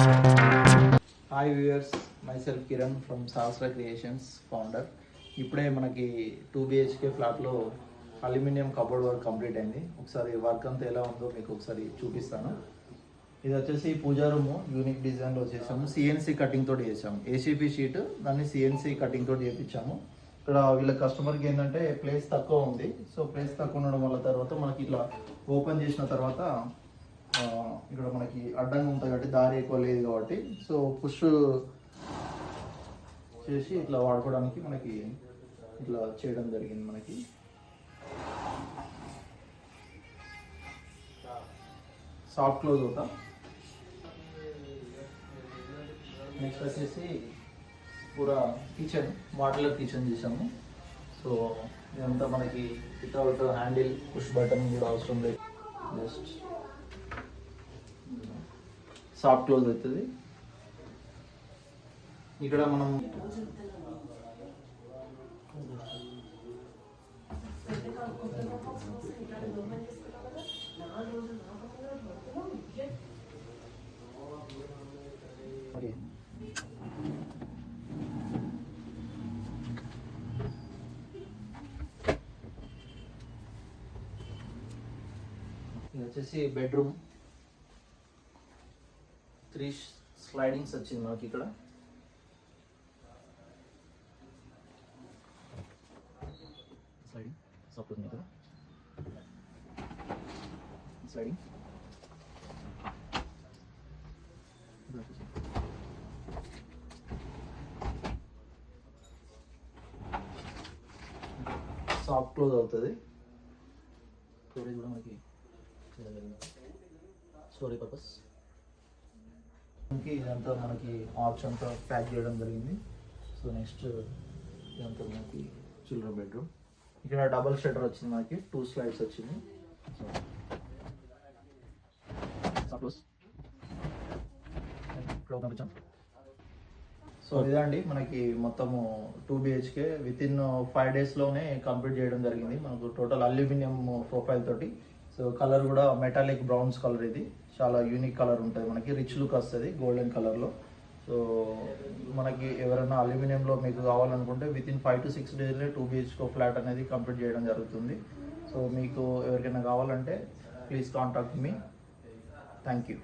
Hi viewers, my self Kiran from Sahasra creations founder. ఇప్పుడే మనకి 2 BHK ఫ్లాట్లో అల్యూమినియం కబోర్డ్ వర్క్ కంప్లీట్ అయింది. ఒకసారి వర్క్ అంతా ఎలా ఉందో మీకు ఒకసారి చూపిస్తాను. ఇది వచ్చేసి పూజా రూము యూనిక్ డిజైన్లో చేసాము. సిఎన్సి కటింగ్ తోటి చేసాము. ఏసీపీ షీట్ దాన్ని సిఎన్సి కటింగ్ తోటి చేయించాము. ఇక్కడ వీళ్ళ కస్టమర్కి ఏంటంటే ప్లేస్ తక్కువ ఉంది. సో ప్లేస్ తక్కువ ఉండడం వల్ల తర్వాత మనకి ఇట్లా ఓపెన్ చేసిన తర్వాత ఇక్కడ మనకి అడ్డంగా ఉంటుంది కాబట్టి దారి ఎక్కువ లేదు కాబట్టి సో పుష్ చేసి ఇట్లా వాడుకోవడానికి మనకి ఇట్లా చేయడం జరిగింది. మనకి సాఫ్ట్ క్లోజ్ అవుతా. నెక్స్ట్ వచ్చేసి పూరా కిచెన్ మోడ్యులర్ కిచెన్ చేసాము. సో ఇదంతా మనకి వితౌట్ హ్యాండిల్ పుష్ బటన్ కూడా అవసరం లేదు, జస్ట్ సాఫ్ట్ క్లోజ్ అవుతుంది. ఇక్కడ మనం ఇది వచ్చేసి బెడ్రూమ్. 3 స్లైడింగ్స్ వచ్చింది మనకి ఇక్కడ. స్లైడింగ్ సాఫ్ట్ ఉంది కదా, స్లైడింగ్. సాఫ్ట్ క్లోజ్ అవుతుంది. స్టోరేజ్ కూడా మనకి స్టోరేజ్ పర్పస్. ఇదంతా మనకి ఆప్షన్ అంతా ప్యాక్ చేయడం జరిగింది. సో నెక్స్ట్ ఇదంతా మనకి చిల్డ్రన్ బెడ్రూమ్. ఇక్కడ డబల్ షట్టర్ వచ్చింది మనకి, 2 స్లైడ్స్ వచ్చింది. సో ఇదండి మనకి మొత్తము 2 BHK వితిన్ 5 డేస్లోనే కంప్లీట్ చేయడం జరిగింది. మనకు టోటల్ అల్యూమినియం ప్రొఫైల్ తోటి. సో కలర్ కూడా మెటాలిక్ బ్రౌన్స్ కలర్. ఇది చాలా యూనిక్ కలర్ ఉంటుంది, మనకి రిచ్ లుక్ వస్తుంది గోల్డెన్ కలర్లో. సో మనకి ఎవరైనా అల్యూమినియంలో మీకు కావాలనుకుంటే వితిన్ 5 to 6 డేస్లో 2 BHK ఫ్లాట్ అనేది కంప్లీట్ చేయడం జరుగుతుంది. సో మీకు ఎవరికైనా కావాలంటే please contact me. Thank you.